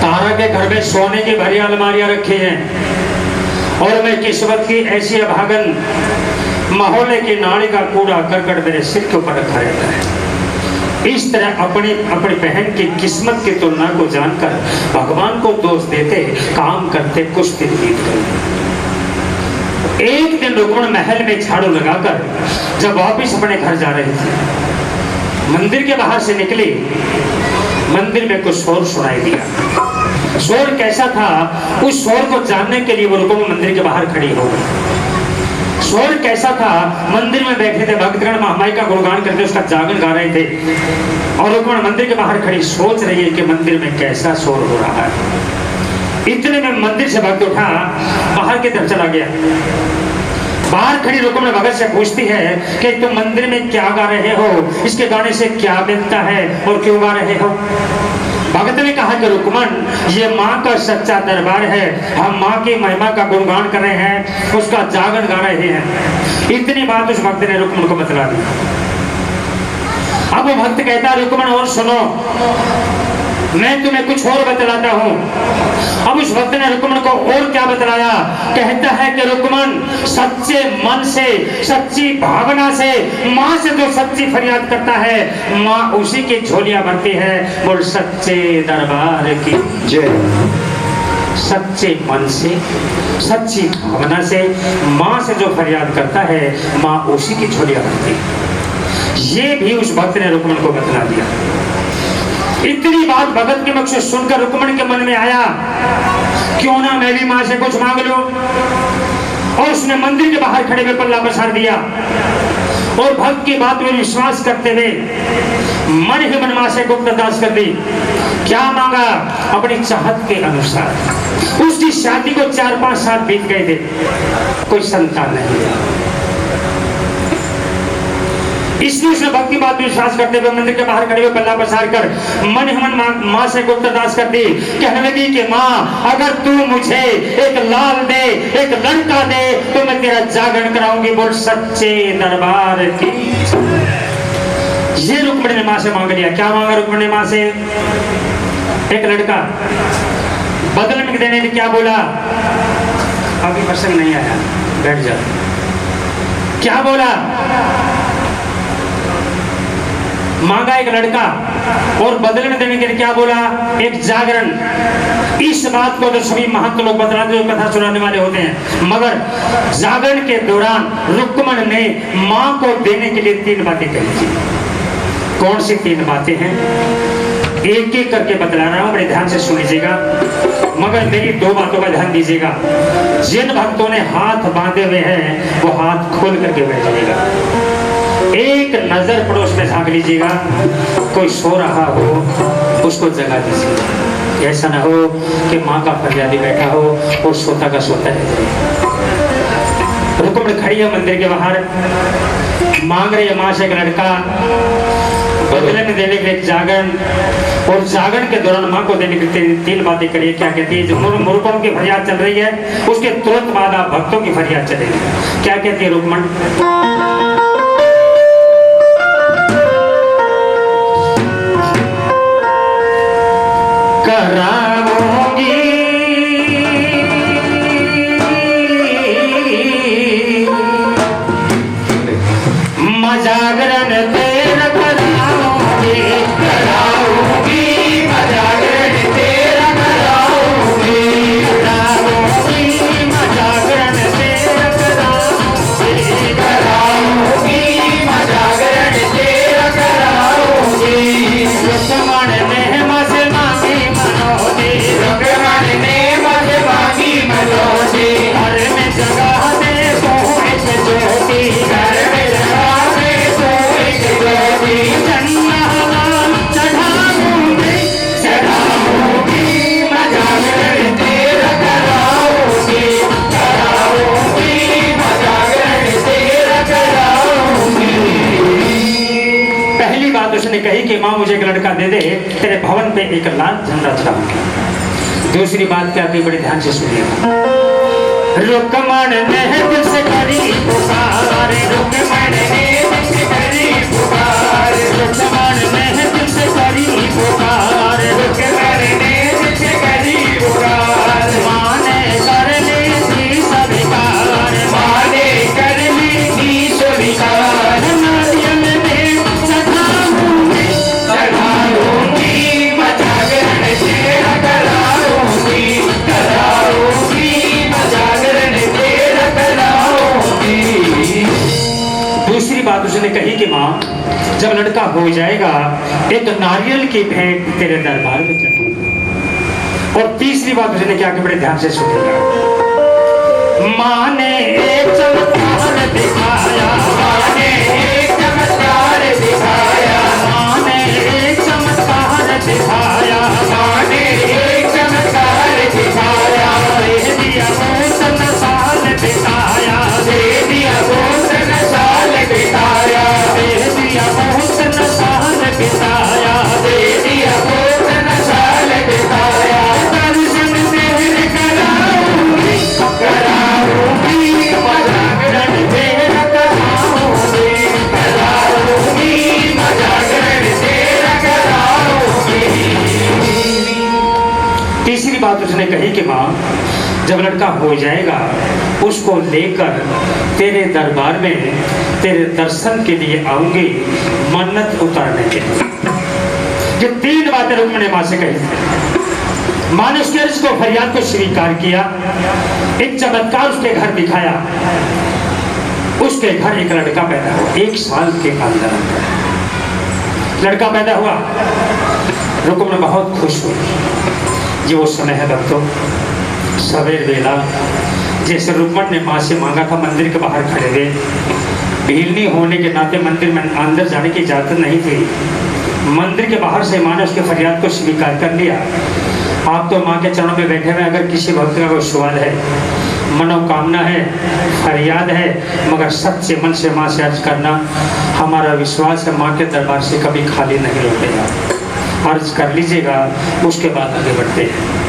तारा के घर में सोने की भरी अलमारियां रखी हैं और मैं किस्मत की ऐसी अभागन मोहल्ले की नाली का कूड़ा करकट मेरे सिर के ऊपर रखा रहता है। इस तरह अपनी अपनी बहन की किस्मत की तुलना को जानकर भगवान को दोष देते काम करते कुछ दिन बीत गए। एक दिन रुक्मण महल में झाड़ू लगाकर जब वापिस अपने घर जा रही थी, मंदिर के बाहर से निकली। मंदिर में कुछ शोर सुनाई दिया। शोर कैसा था, उस शोर को जानने के लिए वो रुक्मण मंदिर के बाहर खड़ी हो गई। शोर कैसा था, मंदिर में बैठे थे भक्तगण महामाई का गुणगान करके उसका जागरण गा रहे थे और रुक्मण मंदिर के बाहर खड़ी सोच रही है कि मंदिर में कैसा शोर हो रहा है। इतने में मंदिर से भक्त उठा बाहर की तरफ चला गया। बाहर खड़ी रुक्मण भगत से पूछती है कि तुम मंदिर में क्या गा रहे हो, इसके गाने से क्या मिलता है और क्यों गा रहे हो। भगत ने कहा कि रुक्मण, ये माँ का सच्चा दरबार है, हम माँ की महिमा का गुणगान कर रहे हैं, उसका जागरण गा रहे हैं। इतनी बात उस भक्त ने रुक्मण को बतला दी। अब वो भक्त कहता है रुक्मण और सुनो, मैं तुम्हें कुछ और बतलाता हूँ। अब उस भक्त ने रुक्मण को और क्या बतलाया, कहता है कि रुक्मण सच्चे मन से सच्ची भावना से माँ से जो सच्ची फरियाद करता है, माँ उसी की झोलियां भरती है। बोल सच्चे दरबार की जय। सच्चे मन से सच्ची भावना से माँ से जो फरियाद करता है, माँ उसी की झोलियां भरती है। ये भी उस भक्त ने रुक्मण को बतला दिया। इतनी बात भगत के मुख से सुनकर रुक्मण के मन में आया, क्यों ना मैं भी मां से कुछ मांग लूं। और उसने मंदिर के बाहर खड़े हुए पल्ला पसार दिया और भक्त की बात में विश्वास करते हुए मन ही मन मां से गुप्त अरदास कर दी। क्या मांगा, अपनी चाहत के अनुसार। उसकी शादी को 4-5 साल बीत गए थे, कोई संतान नहीं। इसलिए उसने भक्ति बात में विश्वास करते हुए मंदिर के बाहर खड़े हुए पल्ला पसार कर मन ही मन माँ से गुप्त अरदास कर दी। कहने लगी कि माँ, अगर तू मुझे एक लाल दे, एक लड़का दे, तो मैं तेरा जागरण कराऊंगी। बोल सच्चे दरबार की। ये रुक्मणी ने माँ से मांग लिया। क्या मांगा रुक्मणी ने माँ से? एक लड़का। बदले में देने ने क्या बोला? अभी प्रसंग नहीं आया, बैठ जा। क्या बोला? मांगा एक लड़का और बदले में देने के लिए क्या बोला? एक जागरण। इस बात को तो सभी महंत लोग बतलाते, जो कथा सुनाने वाले होते हैं। मगर जागरण के दौरान रुक्मण ने मां को देने के लिए 3 बातें कही थी। कौन सी 3 बातें हैं, एक एक करके बतला रहा हूं, बड़े ध्यान से सुन लीजिएगा। मगर मेरी 2 बातों का ध्यान दीजिएगा। जिन भक्तों ने हाथ बांधे हुए हैं वो हाथ खोल करके बैठिएगा। एक नजर पड़ोस में झांक लीजिएगा, कोई सो रहा हो उसको जगा दीजिए। ऐसा ना हो कि माँ का फरियादी बैठा हो और सोता का सोता है। रुक्मणी खड़ी है मंदिर के बाहर, मांग रही है माँ से एक लड़का, बदले में देने के लिए जागरण। और जागरण के दौरान माँ को देने के लिए 3 बातें करिए। क्या कहती है? जो मूर्खों की फरियाद चल रही है, उसके तुरंत बाद आप भक्तों की फरियाद चलेगी। क्या कहती है रुक्मण? कराऊंगी मजागरण तेरा कराऊंगी, कराऊंगी मजागरण तेरा कराऊंगी, कराऊंगी मजागरण तेरा कराऊंगी, कराऊंगी मजागरण तेरा कराऊंगी। रुक्मण ने मसे मांगी मनोती, रुक्मण ने मसे मांगी मनोती। घर में जगह दे सोने से ज्योति, घर में जगह दे सोने से ज्योति। चन्ना चढ़ाऊंगी, चढ़ाऊंगी मजागरण तेरा कराऊंगी, कराऊंगी मजागरण तेरा कराऊंगी। पहली बात उसने कही कि माँ मुझे एक लड़का दे दे, तेरे भवन पे एक लाल झंडा चढ़ाऊंगी। दूसरी बात क्या थी, बड़े ध्यान से सुनिएगा। रुक्मण ने दिल से करी पुकार, रुक्मण ने दिल से करी पुकार, रुक्मण ने दिल से करी बात उसने कही कि माँ, जब लड़का हो जाएगा एक नारियल की भेंट तेरे दरबार में चढ़ूंगा। और तीसरी बात उसने क्या कि बड़े ध्यान से सुनेगा। माँ ने एक चमत्कार दिखाया, माँ ने एक चमत्कार दिखाया, माँ ने एक चमत्कार दिखाया, माँ ने एक चमत्कार दिखाया। दे दिया बहुत साल बिताया, दे दिया बहुत साल बिताया, दे दिया बहुत साल बिताया, दे दिया बहुत साल बिताया। दर्शन तेरे कराऊंगी, कराऊंगी जागरण तेरा कराऊंगी, कराऊंगी जागरण तेरा कराऊंगी। तीसरी बात उसने कही कि माँ, जब लड़का हो जाएगा उसको लेकर तेरे दरबार में तेरे दर्शन के लिए आऊंगी, मन्नत उतारने के लिए। ये तीन बातें रुक्मिणी ने मां से कही। मां ने उसके अर्ज को, फरियाद को स्वीकार किया, एक चमत्कार उसके घर दिखाया। उसके घर एक लड़का पैदा हुआ, 1 साल के अंदर लड़का पैदा हुआ। रुक्मिणी बहुत खुश हुई। ये वो समय है भक्तों, सवेर वेला, जैसे रुक्मिणी ने मां से मांगा था, मंदिर के बाहर खड़े हुए, भीड़ नहीं होने के नाते मंदिर में अंदर जाने की इजाजत नहीं थी। मंदिर के बाहर से मां ने उसके फरियाद को स्वीकार कर लिया। आप तो मां के चरणों में बैठे हुए, अगर किसी भक्त का कोई सवाल है, मनोकामना है, फरियाद है, मगर सच्चे मन से मां से अर्ज करना, हमारा विश्वास है मां के दरबार से कभी खाली नहीं लौटेगा। अर्ज कर लीजिएगा, उसके बाद आगे बढ़ते हैं।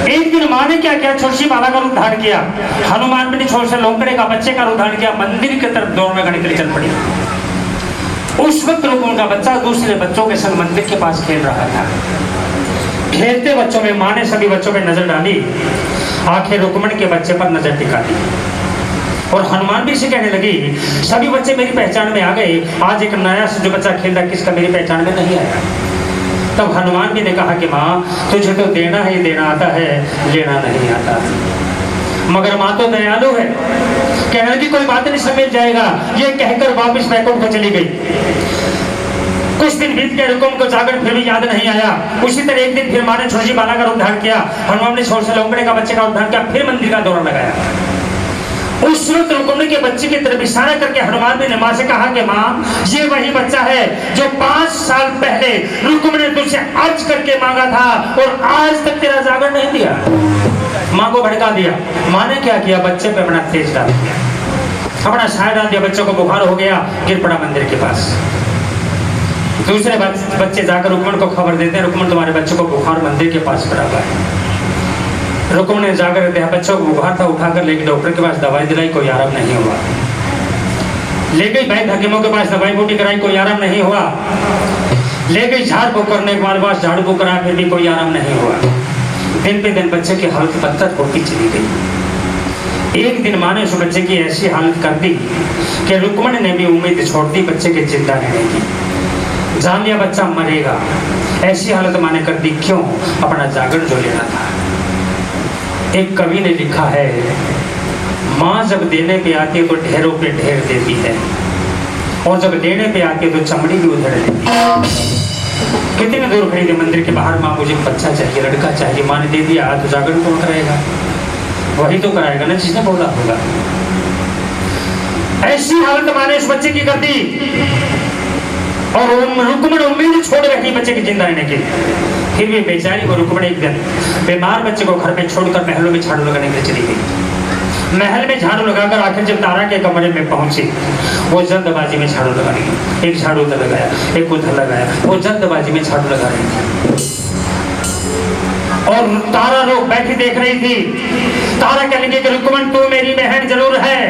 एक दिन माँ ने क्या किया, छोटी बाला का रूप धारण किया, हनुमान भी ने छोटे से लोकड़े का बच्चे का रूप धारण किया, मंदिर की तरफ दौड़ने के लिए चल पड़ी। उस वक्त रुक्मण का बच्चा दूसरे बच्चों के संग मंदिर के पास खेल रहा था। खेलते बच्चों में माँ ने सभी बच्चों पर नजर डाली, आखिर रुक्मण के बच्चे पर नजर टिका दी और हनुमान भी से कहने लगी, सभी बच्चे मेरी पहचान में आ गए, आज एक नया जो बच्चा खेल रहा किसका मेरी पहचान में नहीं आया। तब हनुमान जी ने कहा कि माँ तुझे तो देना ही देना आता है, लेना नहीं आता। मगर माँ तो दयालु है, कहने लगी कोई बात नहीं, सब मिल जाएगा। ये कहकर वापस बैकुंठ को चली गई। कुछ दिन बीत गए, रुक्मण को जाकर फिर भी याद नहीं आया। उसी तरह एक दिन फिर माँ ने छोटी बाला का रूप धारण किया, हनुमान ने छोटे से लोकड़े का बच्चे का रूप धारण किया, फिर मंदिर का दौरा लगाया। उस वक्त रुक्मणी के बच्चे की तरफ इशारा करके हनुमान ने माँ से कहा कि माँ ये वही बच्चा है जो 5 साल पहले रुक्मणी ने तुझसे अर्ज करके मांगा था और आज तक तेरा जागरण नहीं दिया। माँ को भड़का दिया। माँ ने क्या किया, बच्चे पे अपना तेज डाल दिया, अपना साया डाल दिया, बच्चों को बुखार हो गया, गिर पड़ा मंदिर के पास। दूसरे बच्चे जाकर रुक्मण को खबर देते हैं, रुक्मण तुम्हारे बच्चे को बुखार मंदिर के पास पड़ा हुआ है। रुक्मण ने जाकर देखा बच्चों को बुखार था, उठाकर लेके डॉक्टर के पास दवाई दिलाई, कोई आराम नहीं हुआ। ले गई वैद्य हकीमों के पास, दवाई बूटी कराई, कोई आराम नहीं हुआ। ले गई झाड़ फूक करने के बाद झाड़ फूक कराया, फिर भी कोई आराम नहीं हुआ। दिन पे दिन बच्चे की हालत बदतर होती चली गई। एक दिन माँ ने उस बच्चे की ऐसी हालत कर दी कि रुक्मण ने भी उम्मीद छोड़ दी बच्चे के जिंदा रहने की। जान लिया बच्चा मरेगा। ऐसी हालत माँ ने कर दी, क्यों, अपना जागरण जो लेना था। एक कवि ने लिखा है, माँ जब देने पे आती है तो ढेरों पे ढेर देती है और जब लेने पे आती है तो चमड़ी भी उधेड़ लेती है। कितने दूर खड़ी थी मंदिर के बाहर, माँ मुझे बच्चा चाहिए, लड़का चाहिए, माँ ने दे दिया, तो जागरण कौन कराएगा, वही तो कराएगा ना जिसने बोला होगा। ऐसी हालत माँ ने इस बच्चे की कर दी और रुक्मण उम्मीद छोड़ बैठी बच्चे के जिंदा रहने की। फिर भी बेचारी को रुक्मण एक दिन बीमार बच्चे को घर में छोड़कर महलों में झाड़ू लगाने के लिए चली गई। महल में झाड़ू लगाकर आखिर जब तारा के कमरे में पहुंची, वो जल्दबाजी में झाड़ू लगा रही थी। एक झाड़ू उधर लगाया, एक उधर लगाया, वो जल्दबाजी में झाड़ू लगा रही थी और तारा लोग बैठी देख रही थी। तारा कहने लगी कि रुक्मण तू मेरी बहन जरूर है,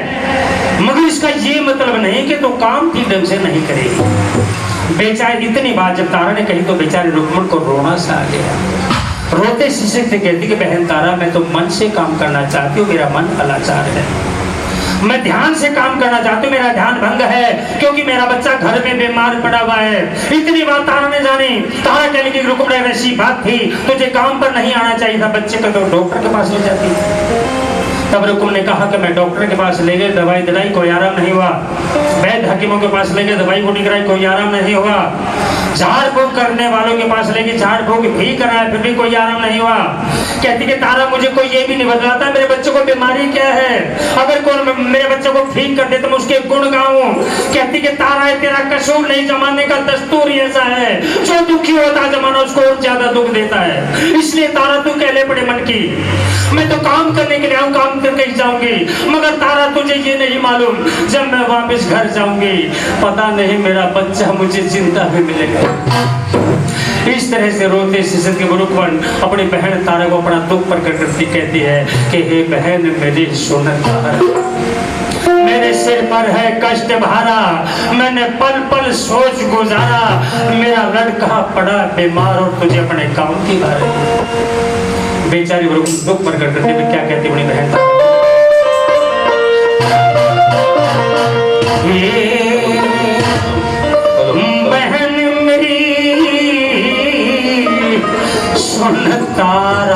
मगर इसका ये मतलब नहीं कि तू काम ठीक ढंग से नहीं करेगी। बेचारी इतनी बात जब तारा ने कही तो बेचारे रुक्मण को रोना सा आ गया। रोते सिसकते कहती कि बहन तारा मैं तो मन से काम करना चाहती हूँ, मेरा मन अलाचार है, मैं ध्यान से काम करना चाहती हूँ, मेरा ध्यान भंग है क्योंकि मेरा बच्चा घर में बीमार पड़ा हुआ है। इतनी बात तारा ने जानी। तारा कहने की रुक्मण ऐसी बात थी, तुझे काम पर नहीं आना चाहिए था, बच्चे को तो डॉक्टर के पास ले जाती। तब रुक्मण ने कहा कि मैं डॉक्टर के पास ले गए, दवाई दिलाई, कोई आराम नहीं हुआ। वैद्य हकीमों के पास ले गए, दवाई बूटी कराई, कोई आराम नहीं हुआ। झाड़ फूक करने वालों के पास ले गए, झाड़ फूक भी कराया, फिर भी कोई आराम नहीं हुआ। कहती कि तारा मुझे कोई ये भी नहीं बतलाता मेरे बच्चे को बीमारी क्या है, अगर कोई मेरे बच्चे को ठीक कर दे तो मैं उसके गुण गाऊं। कहती कि तारा तेरा कसूर नहीं, जमाने का दस्तूर ऐसा है, जो दुखी होता जमाना उसको और ज्यादा दुख देता है। इसलिए तारा तू कहले पड़े मन की, मैं तो काम करने के लिए आऊँ, काम करके ही जाऊंगी, मगर तारा तुझे ये नहीं मालूम जब मैं वापस घर जाऊंगी पता नहीं मेरा बच्चा मुझे जिंदा भी मिलेगा। इस तरह से रोते सिसकते रुक्मण अपनी बहन तारा को अपना दुख प्रकट करती कहती है कि हे बहन मेरी सुनत मेरे सिर पर है कष्ट भारा, मैंने पल पल सोच गुजारा, मेरा लड़का पड़ा बीमार और तुझे अपने काम की बात। बेचारी दुख प्रकट करती है, क्या कहती अपनी बहन तारा, बहन मेरी सुन तारा